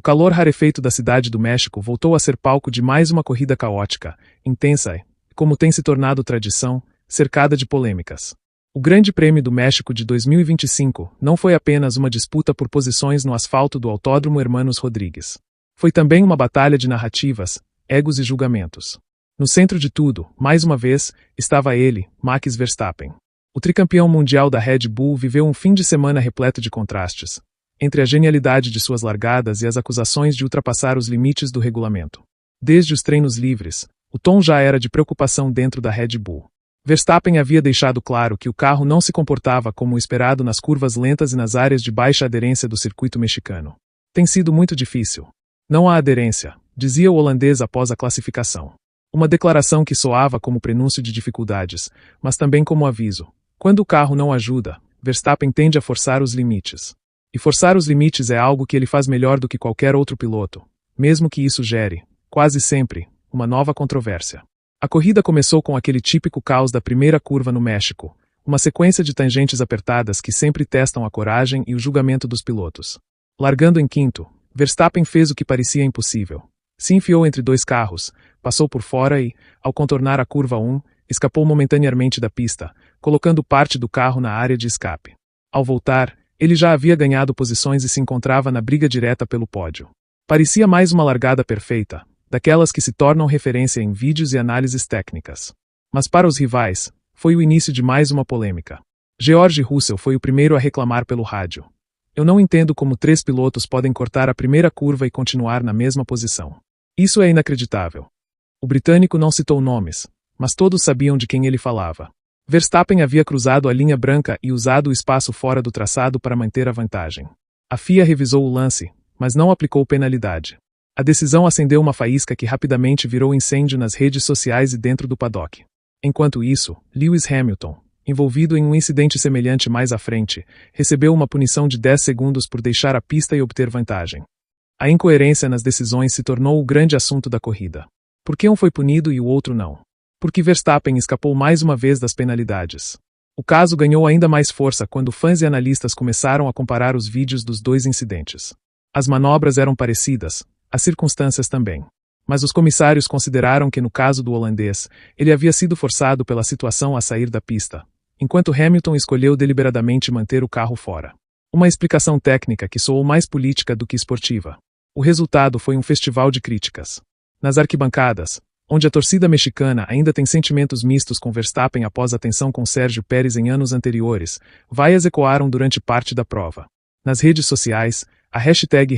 O calor rarefeito da cidade do México voltou a ser palco de mais uma corrida caótica, intensa e, como tem se tornado tradição, cercada de polêmicas. O Grande Prêmio do México de 2025 não foi apenas uma disputa por posições no asfalto do Autódromo Hermanos Rodrigues. Foi também uma batalha de narrativas, egos e julgamentos. No centro de tudo, mais uma vez, estava ele, Max Verstappen. O tricampeão mundial da Red Bull viveu um fim de semana repleto de contrastes, entre a genialidade de suas largadas e as acusações de ultrapassar os limites do regulamento. Desde os treinos livres, o tom já era de preocupação dentro da Red Bull. Verstappen havia deixado claro que o carro não se comportava como o esperado nas curvas lentas e nas áreas de baixa aderência do circuito mexicano. Tem sido muito difícil. Não há aderência, dizia o holandês após a classificação. Uma declaração que soava como prenúncio de dificuldades, mas também como aviso. Quando o carro não ajuda, Verstappen tende a forçar os limites. E forçar os limites é algo que ele faz melhor do que qualquer outro piloto, mesmo que isso gere, quase sempre, uma nova controvérsia. A corrida começou com aquele típico caos da primeira curva no México, uma sequência de tangentes apertadas que sempre testam a coragem e o julgamento dos pilotos. Largando em quinto, Verstappen fez o que parecia impossível. Se enfiou entre dois carros, passou por fora e, ao contornar a curva 1, escapou momentaneamente da pista, colocando parte do carro na área de escape. Ao voltar, ele já havia ganhado posições e se encontrava na briga direta pelo pódio. Parecia mais uma largada perfeita, daquelas que se tornam referência em vídeos e análises técnicas. Mas para os rivais, foi o início de mais uma polêmica. George Russell foi o primeiro a reclamar pelo rádio. Eu não entendo como 3 pilotos podem cortar a primeira curva e continuar na mesma posição. Isso é inacreditável. O britânico não citou nomes, mas todos sabiam de quem ele falava. Verstappen havia cruzado a linha branca e usado o espaço fora do traçado para manter a vantagem. A FIA revisou o lance, mas não aplicou penalidade. A decisão acendeu uma faísca que rapidamente virou incêndio nas redes sociais e dentro do paddock. Enquanto isso, Lewis Hamilton, envolvido em um incidente semelhante mais à frente, recebeu uma punição de 10 segundos por deixar a pista e obter vantagem. A incoerência nas decisões se tornou o grande assunto da corrida. Por que um foi punido e o outro não? Porque Verstappen escapou mais uma vez das penalidades. O caso ganhou ainda mais força quando fãs e analistas começaram a comparar os vídeos dos dois incidentes. As manobras eram parecidas, as circunstâncias também. Mas os comissários consideraram que no caso do holandês, ele havia sido forçado pela situação a sair da pista, enquanto Hamilton escolheu deliberadamente manter o carro fora. Uma explicação técnica que soou mais política do que esportiva. O resultado foi um festival de críticas. Nas arquibancadas, onde a torcida mexicana ainda tem sentimentos mistos com Verstappen após a tensão com Sérgio Pérez em anos anteriores, vaias ecoaram durante parte da prova. Nas redes sociais, a hashtag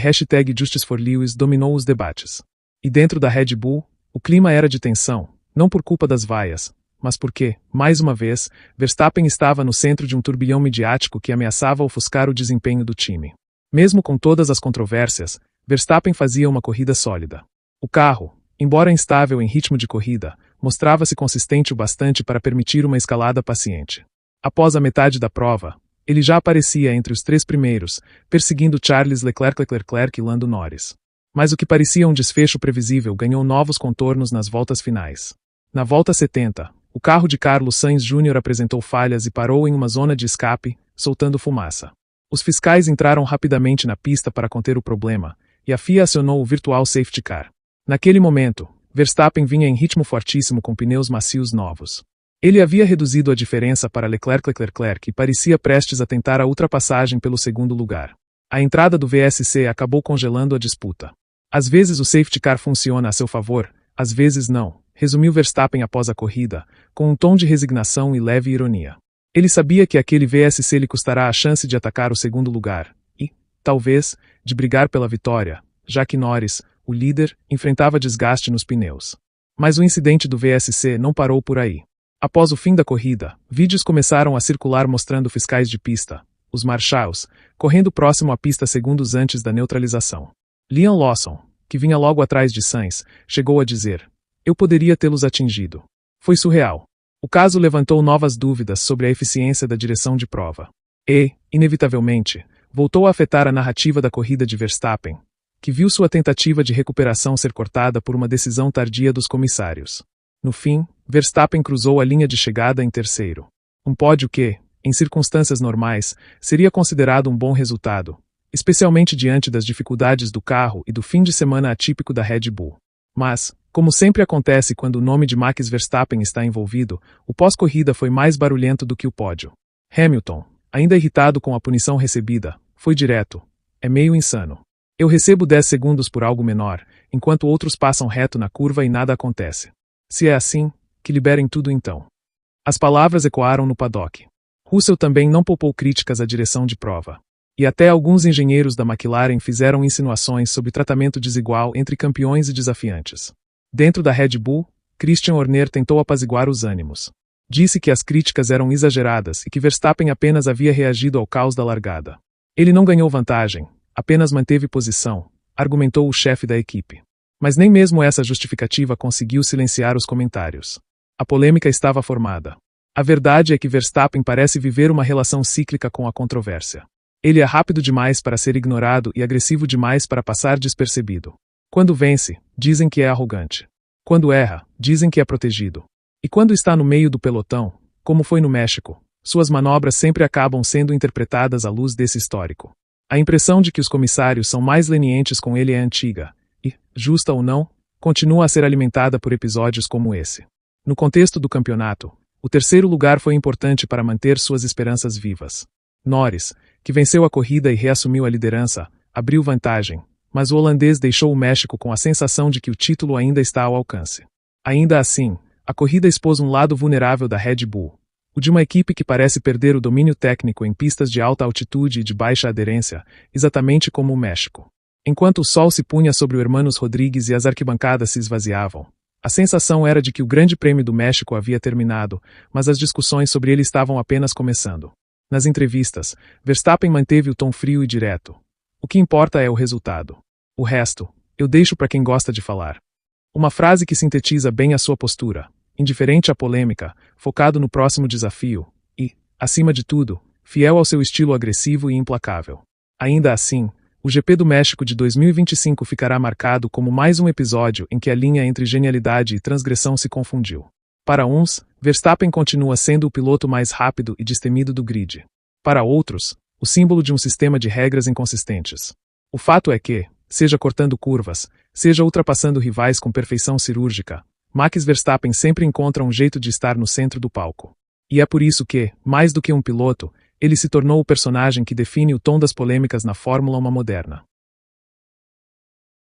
#JusticeForLewis dominou os debates. E dentro da Red Bull, o clima era de tensão, não por culpa das vaias, mas porque, mais uma vez, Verstappen estava no centro de um turbilhão midiático que ameaçava ofuscar o desempenho do time. Mesmo com todas as controvérsias, Verstappen fazia uma corrida sólida. O carro, embora instável em ritmo de corrida, mostrava-se consistente o bastante para permitir uma escalada paciente. Após a metade da prova, ele já aparecia entre os 3 primeiros, perseguindo Charles Leclerc e Lando Norris. Mas o que parecia um desfecho previsível ganhou novos contornos nas voltas finais. Na volta 70, o carro de Carlos Sainz Jr. apresentou falhas e parou em uma zona de escape, soltando fumaça. Os fiscais entraram rapidamente na pista para conter o problema, e a FIA acionou o virtual safety car. Naquele momento, Verstappen vinha em ritmo fortíssimo com pneus macios novos. Ele havia reduzido a diferença para Leclerc e parecia prestes a tentar a ultrapassagem pelo segundo lugar. A entrada do VSC acabou congelando a disputa. Às vezes o safety car funciona a seu favor, às vezes não, resumiu Verstappen após a corrida, com um tom de resignação e leve ironia. Ele sabia que aquele VSC lhe custará a chance de atacar o segundo lugar, e, talvez, de brigar pela vitória, já que Norris, o líder, enfrentava desgaste nos pneus. Mas o incidente do VSC não parou por aí. Após o fim da corrida, vídeos começaram a circular mostrando fiscais de pista, os marshals, correndo próximo à pista segundos antes da neutralização. Liam Lawson, que vinha logo atrás de Sainz, chegou a dizer: "Eu poderia tê-los atingido." Foi surreal. O caso levantou novas dúvidas sobre a eficiência da direção de prova. E, inevitavelmente, voltou a afetar a narrativa da corrida de Verstappen, que viu sua tentativa de recuperação ser cortada por uma decisão tardia dos comissários. No fim, Verstappen cruzou a linha de chegada em terceiro. Um pódio que, em circunstâncias normais, seria considerado um bom resultado, especialmente diante das dificuldades do carro e do fim de semana atípico da Red Bull. Mas, como sempre acontece quando o nome de Max Verstappen está envolvido, o pós-corrida foi mais barulhento do que o pódio. Hamilton, ainda irritado com a punição recebida, foi direto: "É meio insano. Eu recebo 10 segundos por algo menor, enquanto outros passam reto na curva e nada acontece. Se é assim, que liberem tudo então." As palavras ecoaram no paddock. Russell também não poupou críticas à direção de prova. E até alguns engenheiros da McLaren fizeram insinuações sobre tratamento desigual entre campeões e desafiantes. Dentro da Red Bull, Christian Horner tentou apaziguar os ânimos. Disse que as críticas eram exageradas e que Verstappen apenas havia reagido ao caos da largada. Ele não ganhou vantagem, apenas manteve posição, argumentou o chefe da equipe. Mas nem mesmo essa justificativa conseguiu silenciar os comentários. A polêmica estava formada. A verdade é que Verstappen parece viver uma relação cíclica com a controvérsia. Ele é rápido demais para ser ignorado e agressivo demais para passar despercebido. Quando vence, dizem que é arrogante. Quando erra, dizem que é protegido. E quando está no meio do pelotão, como foi no México, suas manobras sempre acabam sendo interpretadas à luz desse histórico. A impressão de que os comissários são mais lenientes com ele é antiga, e, justa ou não, continua a ser alimentada por episódios como esse. No contexto do campeonato, o terceiro lugar foi importante para manter suas esperanças vivas. Norris, que venceu a corrida e reassumiu a liderança, abriu vantagem, mas o holandês deixou o México com a sensação de que o título ainda está ao alcance. Ainda assim, a corrida expôs um lado vulnerável da Red Bull, o de uma equipe que parece perder o domínio técnico em pistas de alta altitude e de baixa aderência, exatamente como o México. Enquanto o sol se punha sobre o Hermanos Rodrigues e as arquibancadas se esvaziavam, a sensação era de que o Grande Prêmio do México havia terminado, mas as discussões sobre ele estavam apenas começando. Nas entrevistas, Verstappen manteve o tom frio e direto. "O que importa é o resultado. O resto, eu deixo para quem gosta de falar." Uma frase que sintetiza bem a sua postura, indiferente à polêmica, focado no próximo desafio e, acima de tudo, fiel ao seu estilo agressivo e implacável. Ainda assim, o GP do México de 2025 ficará marcado como mais um episódio em que a linha entre genialidade e transgressão se confundiu. Para uns, Verstappen continua sendo o piloto mais rápido e destemido do grid. Para outros, o símbolo de um sistema de regras inconsistentes. O fato é que, seja cortando curvas, seja ultrapassando rivais com perfeição cirúrgica, Max Verstappen sempre encontra um jeito de estar no centro do palco. E é por isso que, mais do que um piloto, ele se tornou o personagem que define o tom das polêmicas na Fórmula 1 moderna.